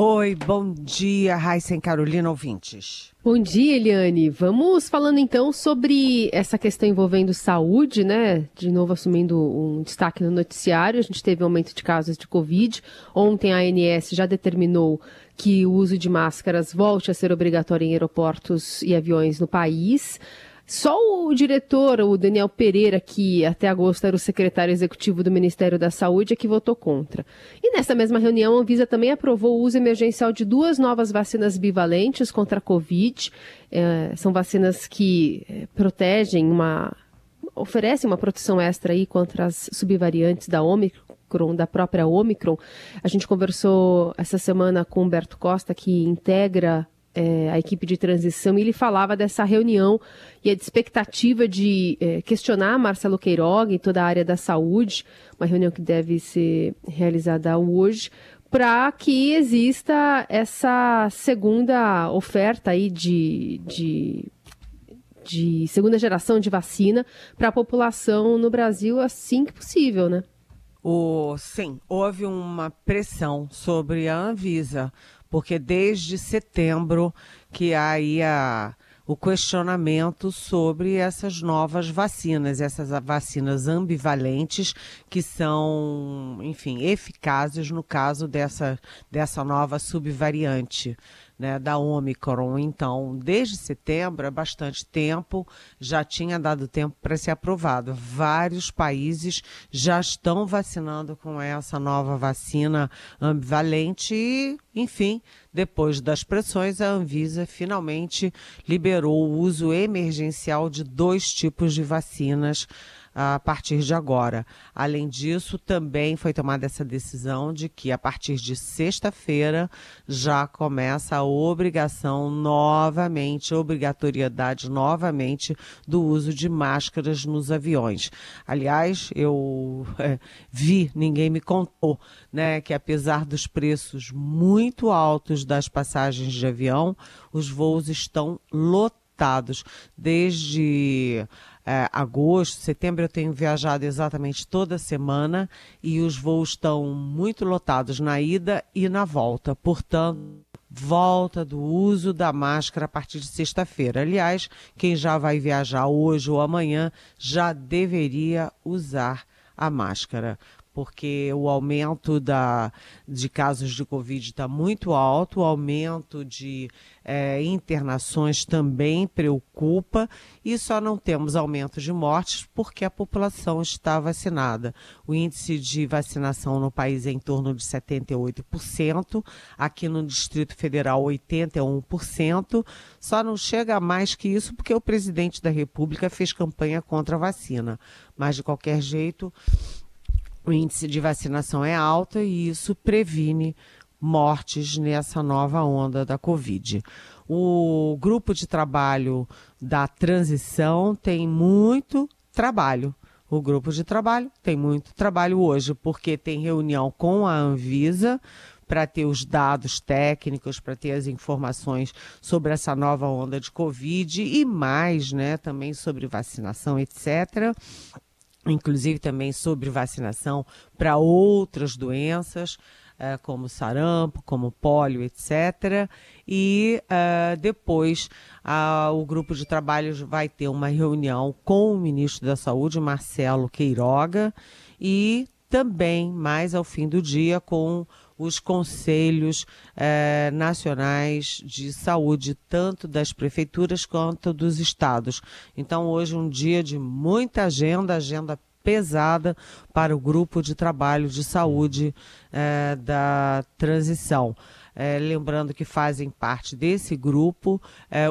Oi, bom dia, Raíssa e Carolina, ouvintes. Bom dia, Eliane. Vamos falando então sobre essa questão envolvendo saúde, né? De novo assumindo um destaque no noticiário. A gente teve aumento de casos de Covid. Ontem a ANS já determinou que o uso de máscaras volte a ser obrigatório em aeroportos e aviões no país. Só o diretor, o Daniel Pereira, que até agosto era o secretário executivo do Ministério da Saúde, é que votou contra. E nessa mesma reunião, a Anvisa também aprovou o uso emergencial de 2 novas vacinas bivalentes contra a Covid. São vacinas que oferecem uma proteção extra aí contra as subvariantes da própria Omicron. A gente conversou essa semana com o Humberto Costa, que integra a equipe de transição, e ele falava dessa reunião e a expectativa de questionar Marcelo Queiroga e toda a área da saúde, uma reunião que deve ser realizada hoje, para que exista essa segunda oferta aí de segunda geração de vacina para a população no Brasil assim que possível, né? Sim, houve uma pressão sobre a Anvisa, porque desde setembro que há aí o questionamento sobre essas novas vacinas ambivalentes que são, enfim, eficazes no caso dessa nova subvariante, né, da Omicron. Então, desde setembro, há bastante tempo, já tinha dado tempo para ser aprovado. Vários países já estão vacinando com essa nova vacina ambivalente e, enfim, depois das pressões, a Anvisa finalmente liberou o uso emergencial de 2 tipos de vacinas a partir de agora. Além disso, também foi tomada essa decisão de que a partir de sexta-feira já começa a obrigatoriedade novamente do uso de máscaras nos aviões. Aliás, eu ninguém me contou, né, que apesar dos preços muito altos das passagens de avião, os voos estão lotados. Desde agosto, setembro, eu tenho viajado exatamente toda semana e os voos estão muito lotados na ida e na volta. Portanto, volta do uso da máscara a partir de sexta-feira. Aliás, quem já vai viajar hoje ou amanhã já deveria usar a máscara, porque o aumento de casos de Covid está muito alto, o aumento de internações também preocupa e só não temos aumento de mortes porque a população está vacinada. O índice de vacinação no país é em torno de 78%, aqui no Distrito Federal 81%, só não chega a mais que isso porque o presidente da República fez campanha contra a vacina. Mas, de qualquer jeito, o índice de vacinação é alto e isso previne mortes nessa nova onda da Covid. O grupo de trabalho da transição tem muito trabalho. O grupo de trabalho tem muito trabalho hoje, porque tem reunião com a Anvisa para ter os dados técnicos, para ter as informações sobre essa nova onda de Covid e mais, né, também sobre vacinação, etc., inclusive também sobre vacinação para outras doenças, como sarampo, como pólio, etc. E depois o grupo de trabalho vai ter uma reunião com o ministro da Saúde, Marcelo Queiroga, e também, mais ao fim do dia, com os conselhos nacionais de saúde, tanto das prefeituras quanto dos estados. Então, hoje um dia de muita agenda pesada para o grupo de trabalho de saúde da transição. Lembrando que fazem parte desse grupo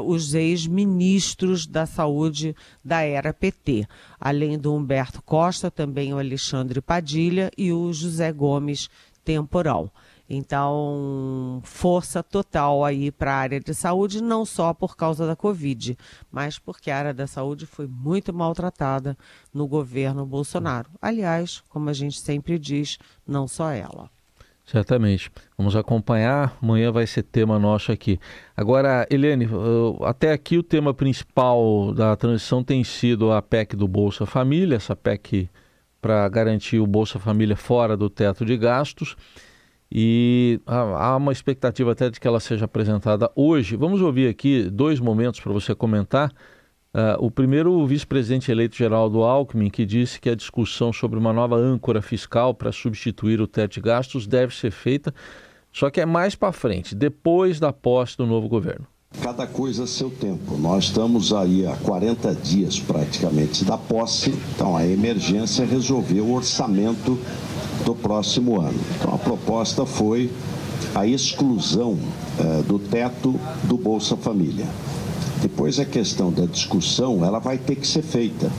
os ex-ministros da saúde da era PT, além do Humberto Costa, também o Alexandre Padilha e o José Gomes Temporal. Então, força total aí para a área de saúde, não só por causa da Covid, mas porque a área da saúde foi muito maltratada no governo Bolsonaro. Aliás, como a gente sempre diz, não só ela. Certamente. Vamos acompanhar. Amanhã vai ser tema nosso aqui. Agora, Eliane, até aqui o tema principal da transição tem sido a PEC do Bolsa Família, essa PEC para garantir o Bolsa Família fora do teto de gastos. e há uma expectativa até de que ela seja apresentada hoje. Vamos ouvir aqui 2 momentos para você comentar. O primeiro, o vice-presidente eleito Geraldo Alckmin, que disse que a discussão sobre uma nova âncora fiscal para substituir o teto de gastos deve ser feita, só que é mais para frente, depois da posse do novo governo. Cada coisa a seu tempo. Nós estamos aí há 40 dias praticamente da posse, então a emergência resolveu o orçamento do próximo ano. Então a proposta foi a exclusão do teto do Bolsa Família. Depois a questão da discussão, ela vai ter que ser feita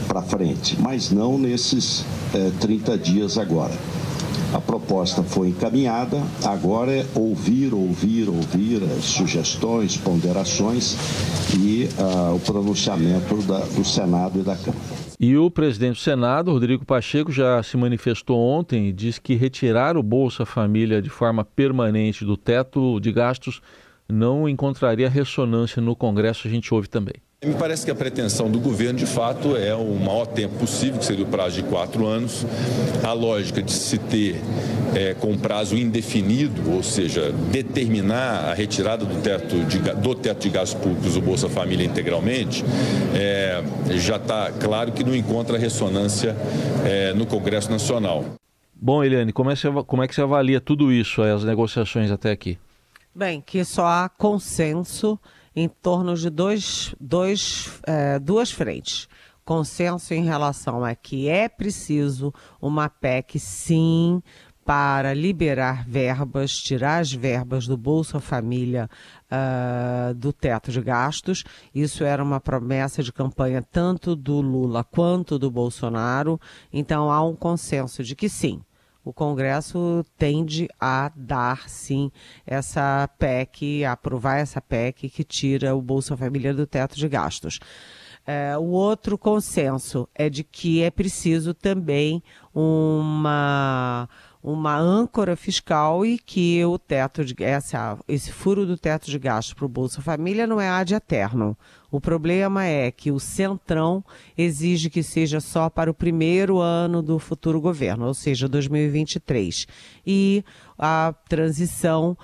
para frente, mas não nesses 30 dias agora. A proposta foi encaminhada, agora é ouvir as sugestões, ponderações e o pronunciamento do Senado e da Câmara. E o presidente do Senado, Rodrigo Pacheco, já se manifestou ontem e disse que retirar o Bolsa Família de forma permanente do teto de gastos não encontraria ressonância no Congresso. A gente ouve também. Me parece que a pretensão do governo, de fato, é o maior tempo possível, que seria o prazo de 4 anos. A lógica de se ter com prazo indefinido, ou seja, determinar a retirada do teto de gastos públicos do Bolsa Família integralmente, já está claro que não encontra ressonância no Congresso Nacional. Bom, Eliane, como é que você avalia tudo isso, as negociações até aqui? Bem, que só há consenso em torno de duas frentes. Consenso em relação a que é preciso uma PEC, sim, para liberar verbas, tirar as verbas do Bolsa Família do teto de gastos. Isso era uma promessa de campanha tanto do Lula quanto do Bolsonaro. Então há um consenso de que sim. O Congresso tende a dar, sim, essa PEC, a aprovar essa PEC que tira o Bolsa Família do teto de gastos. O outro consenso é de que é preciso também uma âncora fiscal e que o teto esse furo do teto de gastos para o Bolsa Família não é ad eternum. O problema é que o Centrão exige que seja só para o primeiro ano do futuro governo, ou seja, 2023. E a transição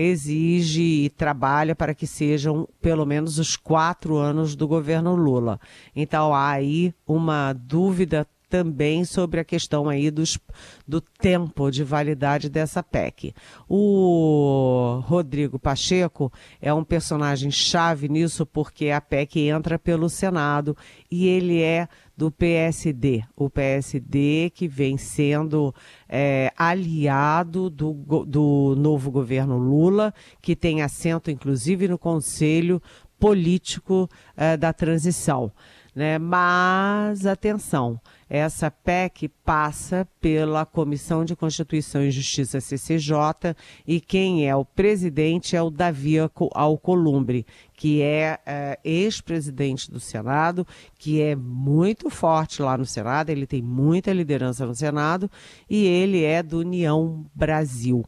exige e trabalha para que sejam pelo menos os 4 anos do governo Lula. Então há aí uma dúvida também sobre a questão aí do tempo de validade dessa PEC. O Rodrigo Pacheco é um personagem chave nisso porque a PEC entra pelo Senado e ele é do PSD. O PSD que vem sendo aliado do novo governo Lula, que tem assento inclusive no Conselho Político da Transição. Mas, atenção, essa PEC passa pela Comissão de Constituição e Justiça, CCJ, e quem é o presidente é o Davi Alcolumbre, que é ex-presidente do Senado, que é muito forte lá no Senado, ele tem muita liderança no Senado, e ele é do União Brasil.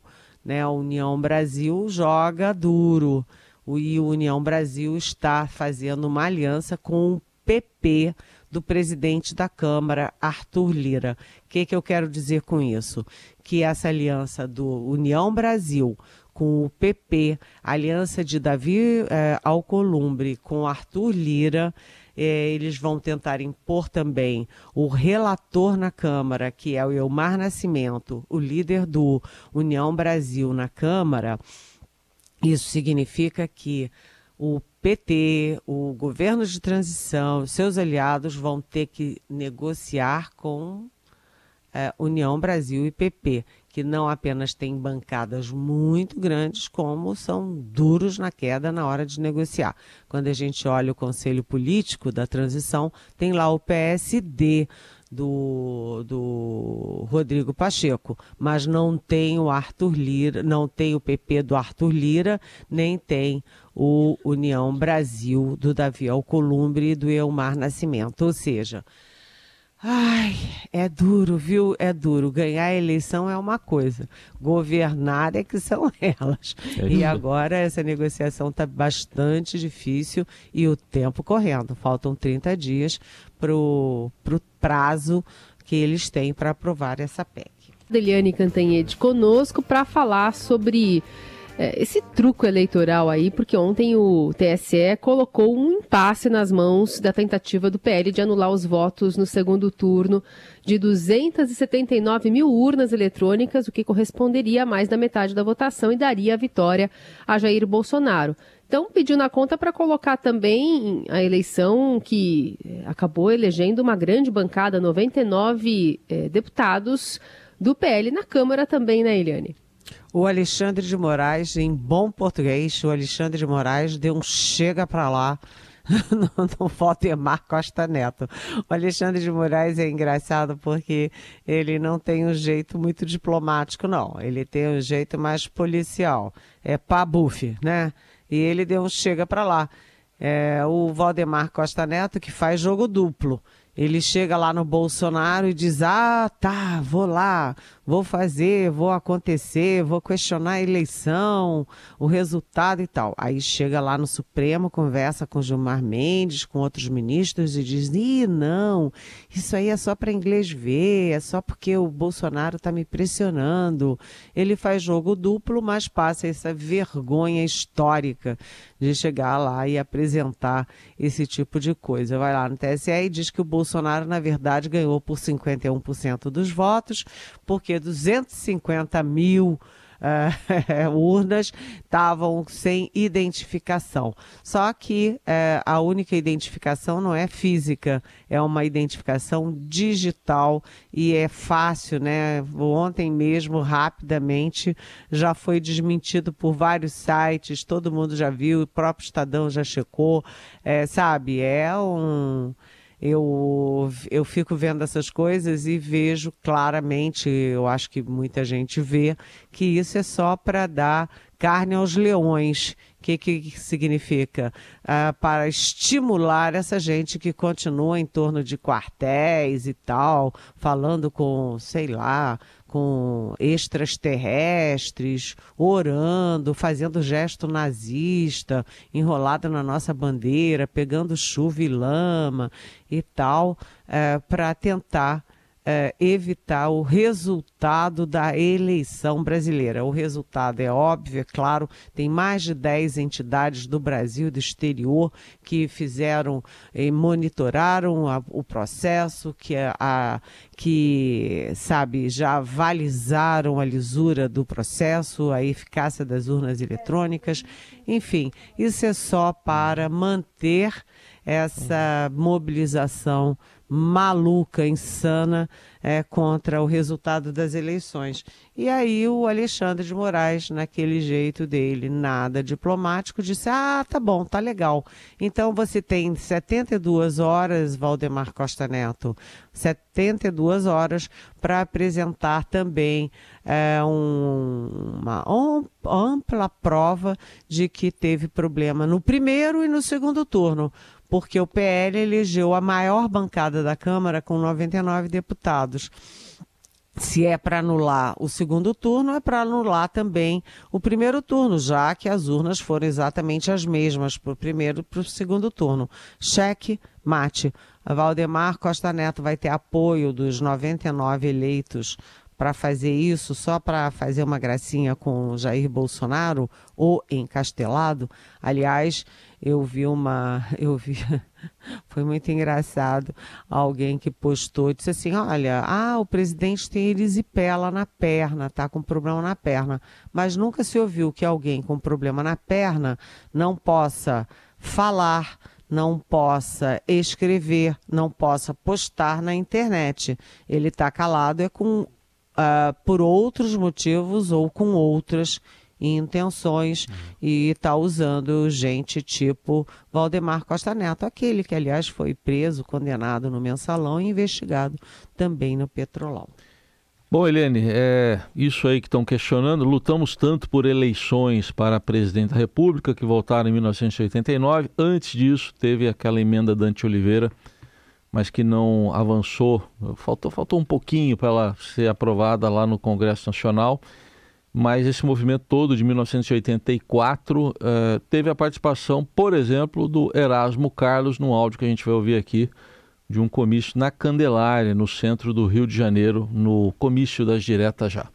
A União Brasil joga duro, e o União Brasil está fazendo uma aliança com o PP do presidente da Câmara, Arthur Lira. O que eu quero dizer com isso? Que essa aliança do União Brasil com o PP, a aliança de Davi Alcolumbre com Arthur Lira, eles vão tentar impor também o relator na Câmara, que é o Elmar Nascimento, o líder do União Brasil na Câmara. Isso significa que o PT, o governo de transição, seus aliados vão ter que negociar com União Brasil e PP, que não apenas têm bancadas muito grandes, como são duros na queda na hora de negociar. Quando a gente olha o Conselho Político da Transição, tem lá o PSD do Rodrigo Pacheco, mas não tem o Arthur Lira, não tem o PP do Arthur Lira, nem tem o União Brasil do Davi Alcolumbre e do Elmar Nascimento. Ou seja, é duro, viu? É duro. Ganhar a eleição é uma coisa, governar é que são elas. E agora essa negociação está bastante difícil e o tempo correndo. Faltam 30 dias para o prazo que eles têm para aprovar essa PEC. Eliane Cantanhede conosco para falar sobre esse truco eleitoral aí, porque ontem o TSE colocou um impasse nas mãos da tentativa do PL de anular os votos no segundo turno de 279 mil urnas eletrônicas, o que corresponderia a mais da metade da votação e daria a vitória a Jair Bolsonaro. Então, pediu na conta para colocar também a eleição que acabou elegendo uma grande bancada, 99 deputados do PL na Câmara também, né, Eliane? O Alexandre de Moraes, em bom português, o Alexandre de Moraes deu um chega para lá no Valdemar Costa Neto. O Alexandre de Moraes é engraçado porque ele não tem um jeito muito diplomático, não. Ele tem um jeito mais policial. É pabufe, né? E ele deu um chega para lá. O Valdemar Costa Neto que faz jogo duplo. Ele chega lá no Bolsonaro e diz, vou lá, vou fazer, vou acontecer, vou questionar a eleição, o resultado e tal. Aí chega lá no Supremo, conversa com Gilmar Mendes, com outros ministros e diz, não, isso aí é só para inglês ver, é só porque o Bolsonaro está me pressionando. Ele faz jogo duplo, mas passa essa vergonha histórica de chegar lá e apresentar esse tipo de coisa. Vai lá no TSE e diz que o Bolsonaro, na verdade, ganhou por 51% dos votos, porque 250 mil urnas estavam sem identificação. Só que a única identificação não é física, é uma identificação digital e é fácil, né? Ontem mesmo, rapidamente, já foi desmentido por vários sites, todo mundo já viu, o próprio Estadão já checou, sabe? Eu fico vendo essas coisas e vejo claramente, eu acho que muita gente vê, que isso é só para dar carne aos leões. O que significa? Para estimular essa gente que continua em torno de quartéis e tal, falando com, sei lá, com extraterrestres, orando, fazendo gesto nazista, enrolado na nossa bandeira, pegando chuva e lama e tal, para tentar evitar o resultado da eleição brasileira. O resultado é óbvio, é claro, tem mais de 10 entidades do Brasil e do exterior que fizeram e monitoraram o processo, que já avalizaram a lisura do processo, a eficácia das urnas eletrônicas. Enfim, isso é só para manter essa mobilização maluca, insana, contra o resultado das eleições. E aí o Alexandre de Moraes, naquele jeito dele, nada diplomático, disse, tá bom, tá legal. Então você tem 72 horas, Valdemar Costa Neto, 72 horas para apresentar também uma ampla prova de que teve problema no primeiro e no segundo turno, porque o PL elegeu a maior bancada da Câmara com 99 deputados. Se é para anular o segundo turno, é para anular também o primeiro turno, já que as urnas foram exatamente as mesmas para o primeiro e para o segundo turno. Cheque, mate. A Valdemar Costa Neto vai ter apoio dos 99 eleitos para fazer isso, só para fazer uma gracinha com Jair Bolsonaro, ou encastelado. Aliás, eu vi foi muito engraçado, alguém que postou, disse assim, olha, o presidente tem erisipela na perna, tá com problema na perna, mas nunca se ouviu que alguém com problema na perna não possa falar, não possa escrever, não possa postar na internet. Ele está calado por outros motivos ou com outras intenções e está usando gente tipo Valdemar Costa Neto, aquele que, aliás, foi preso, condenado no Mensalão e investigado também no Petrolão. Bom, Eliane, isso aí que estão questionando, lutamos tanto por eleições para presidente da República, que voltaram em 1989. Antes disso, teve aquela emenda Dante Oliveira, mas que não avançou. Faltou um pouquinho para ela ser aprovada lá no Congresso Nacional. Mas esse movimento todo de 1984 teve a participação, por exemplo, do Erasmo Carlos, no áudio que a gente vai ouvir aqui, de um comício na Candelária, no centro do Rio de Janeiro, no comício das Diretas Já.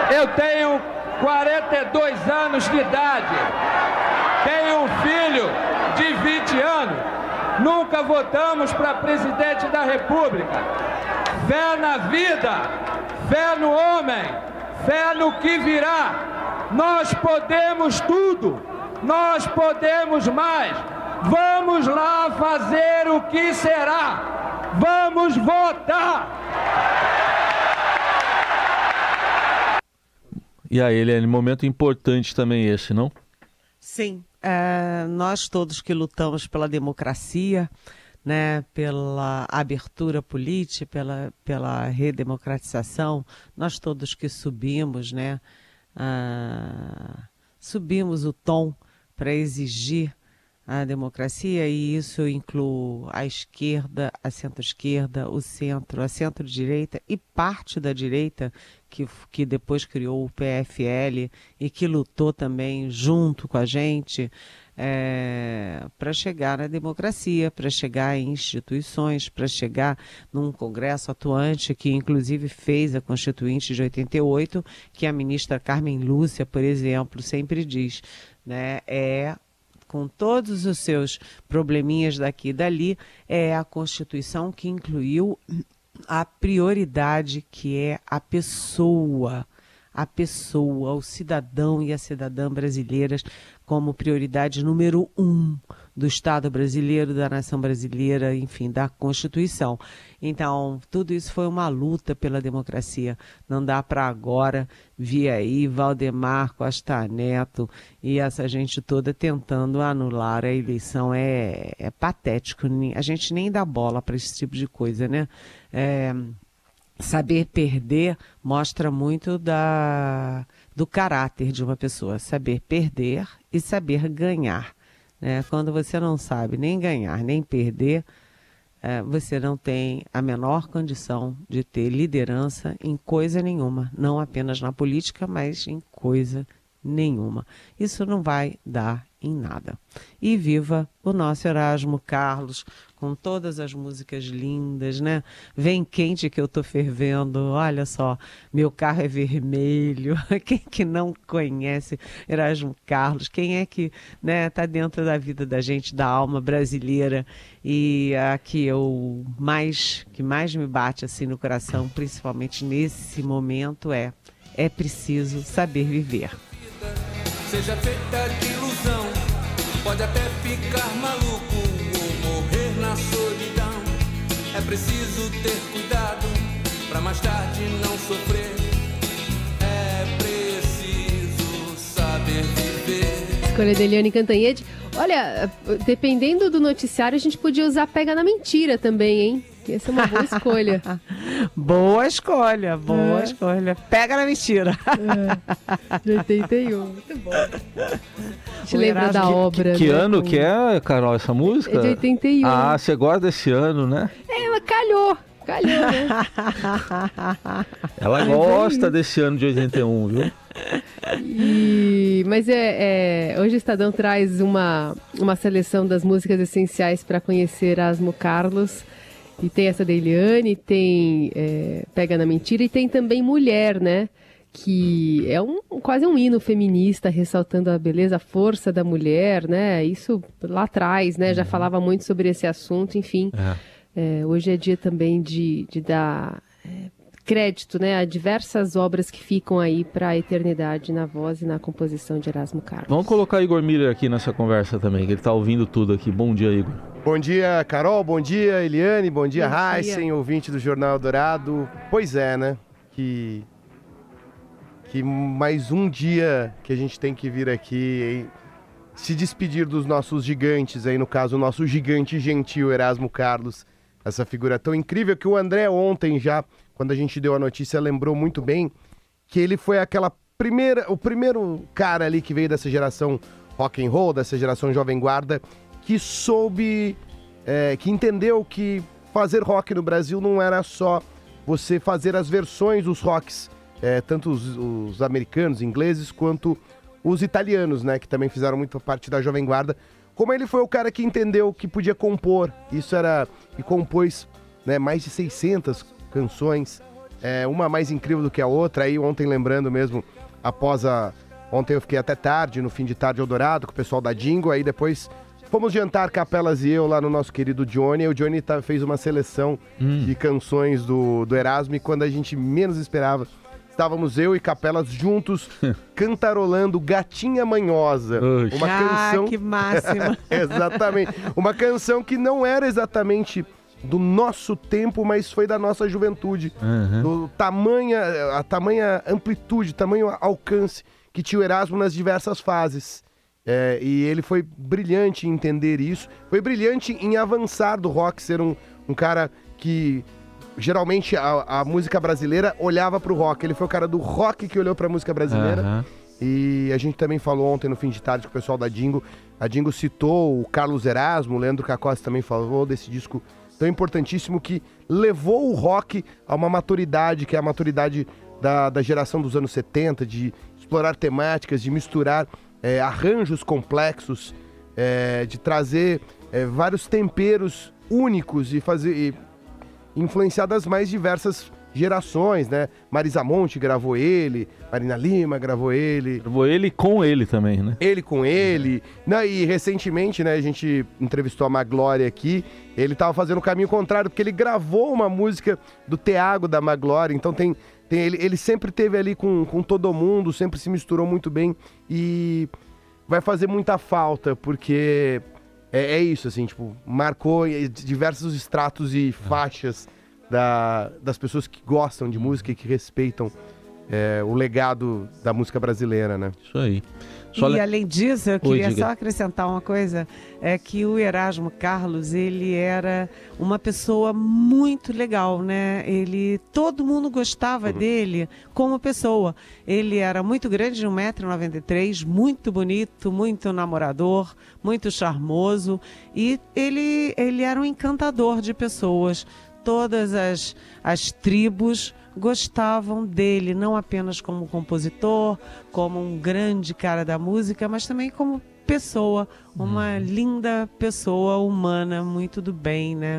Eu tenho 42 anos de idade, tenho um filho de 20 anos, nunca votamos para presidente da República. Fé na vida, fé no homem, fé no que virá. Nós podemos tudo, nós podemos mais. Vamos lá fazer o que será. Vamos votar! E aí, Eliane, momento importante também esse, não? Sim, nós todos que lutamos pela democracia, né, pela abertura política, pela redemocratização, nós todos que subimos, né, subimos o tom para exigir a democracia, e isso inclui a esquerda, a centro-esquerda, o centro, a centro-direita e parte da direita que depois criou o PFL e que lutou também junto com a gente para chegar na democracia, para chegar em instituições, para chegar num Congresso atuante que inclusive fez a Constituinte de 88, que a ministra Carmen Lúcia, por exemplo, sempre diz, né, com todos os seus probleminhas daqui e dali, é a Constituição que incluiu a prioridade que é a pessoa, o cidadão e a cidadã brasileiras como prioridade número 1 do Estado brasileiro, da nação brasileira, enfim, da Constituição. Então, tudo isso foi uma luta pela democracia. Não dá para agora vir aí Valdemar Costa Neto e essa gente toda tentando anular a eleição. É patético. A gente nem dá bola para esse tipo de coisa, né? Saber perder mostra muito do caráter de uma pessoa. Saber perder e saber ganhar. Quando você não sabe nem ganhar, nem perder, você não tem a menor condição de ter liderança em coisa nenhuma. Não apenas na política, mas em coisa nenhuma. Isso não vai dar em nada. E viva o nosso Erasmo Carlos, com todas as músicas lindas, né? Vem quente que eu tô fervendo, olha só, meu carro é vermelho. Quem que não conhece Erasmo Carlos? Quem é que, né, tá dentro da vida da gente, da alma brasileira? E a que mais me bate assim no coração, principalmente nesse momento, é preciso saber viver. Seja feita de ilusão, pode até ficar maluco ou morrer na solidão. É preciso ter cuidado pra mais tarde não sofrer. É preciso saber viver. Escolha da Eliane Cantanhede. Olha, dependendo do noticiário, a gente podia usar Pega na Mentira também, hein? Essa é uma boa escolha. Boa escolha. Pega na Mentira. De 81, muito bom. A gente lembra da obra. Que ano que é, Carol, essa música? É de 81. Ah, você gosta desse ano, né? Mas calhou, né? Ela gosta desse ano de 81, viu? Mas hoje o Estadão traz uma seleção das músicas essenciais para conhecer Erasmo Carlos. E tem essa da Eliane, tem Pega na Mentira e tem também Mulher, né? Que é quase um hino feminista, ressaltando a beleza, a força da mulher, né? Isso lá atrás, né? Já falava muito sobre esse assunto, enfim. Hoje é dia também de dar crédito, né, a diversas obras que ficam aí para a eternidade na voz e na composição de Erasmo Carlos. Vamos colocar Igor Miller aqui nessa conversa também, que ele está ouvindo tudo aqui. Bom dia, Igor. Bom dia, Carol. Bom dia, Eliane. Bom dia, Heisen, ouvinte do Jornal Dourado. Pois é, né? Que mais um dia que a gente tem que vir aqui se despedir dos nossos gigantes, aí no caso o nosso gigante gentil Erasmo Carlos, essa figura tão incrível que o André ontem já, quando a gente deu a notícia, lembrou muito bem que ele foi o primeiro cara ali que veio dessa geração rock and roll, dessa geração jovem guarda, que soube, que entendeu que fazer rock no Brasil não era só você fazer as versões dos rocks, tanto os americanos, ingleses, quanto os italianos, né, que também fizeram muita parte da jovem guarda. Como ele foi o cara que entendeu que podia compor, e compôs né? Mais de 600 canções, uma mais incrível do que a outra. Aí ontem, lembrando mesmo, ontem eu fiquei até tarde, no fim de tarde Eldorado, com o pessoal da Dingo, aí depois fomos jantar, Capelas e eu, lá no nosso querido Johnny. O Johnny fez uma seleção de canções do Erasmo, e quando a gente menos esperava, estávamos eu e Capelas juntos cantarolando Gatinha Manhosa. Uma canção... que máxima! Exatamente. Uma canção que não era exatamente do nosso tempo, mas foi da nossa juventude. A tamanha amplitude, tamanho alcance que tinha o Erasmo nas diversas fases. E ele foi brilhante em entender isso. Foi brilhante em avançar do rock, ser um cara que... Geralmente a música brasileira olhava pro rock. Ele foi o cara do rock que olhou pra música brasileira. E a gente também falou ontem no fim de tarde com o pessoal da Dingo. A Dingo citou o Carlos Erasmo, o Leandro Cacossi também falou desse disco tão importantíssimo que levou o rock a uma maturidade, que é a maturidade da geração dos anos 70, de explorar temáticas, de misturar arranjos complexos, de trazer vários temperos únicos e influenciar das mais diversas gerações, né? Marisa Monte gravou ele, Marina Lima gravou ele. Gravou ele com ele também, né? Ele com ele. E recentemente, né, a gente entrevistou a Maglória aqui, ele estava fazendo o caminho contrário, porque ele gravou uma música do Thiago da Maglória, então ele sempre teve ali com todo mundo, sempre se misturou muito bem e vai fazer muita falta, porque... É isso, assim, tipo, marcou diversos estratos e faixas das pessoas que gostam de música e que respeitam o legado da música brasileira, né? Isso aí. E além disso, eu queria só acrescentar uma coisa, é que o Erasmo Carlos, ele era uma pessoa muito legal, né? Todo mundo gostava dele como pessoa. Ele era muito grande, de 1,93 m, muito bonito, muito namorador, muito charmoso, e ele era um encantador de pessoas. Todas as tribos gostavam dele, não apenas como compositor, como um grande cara da música, mas também como pessoa, uma linda pessoa humana, muito do bem, né?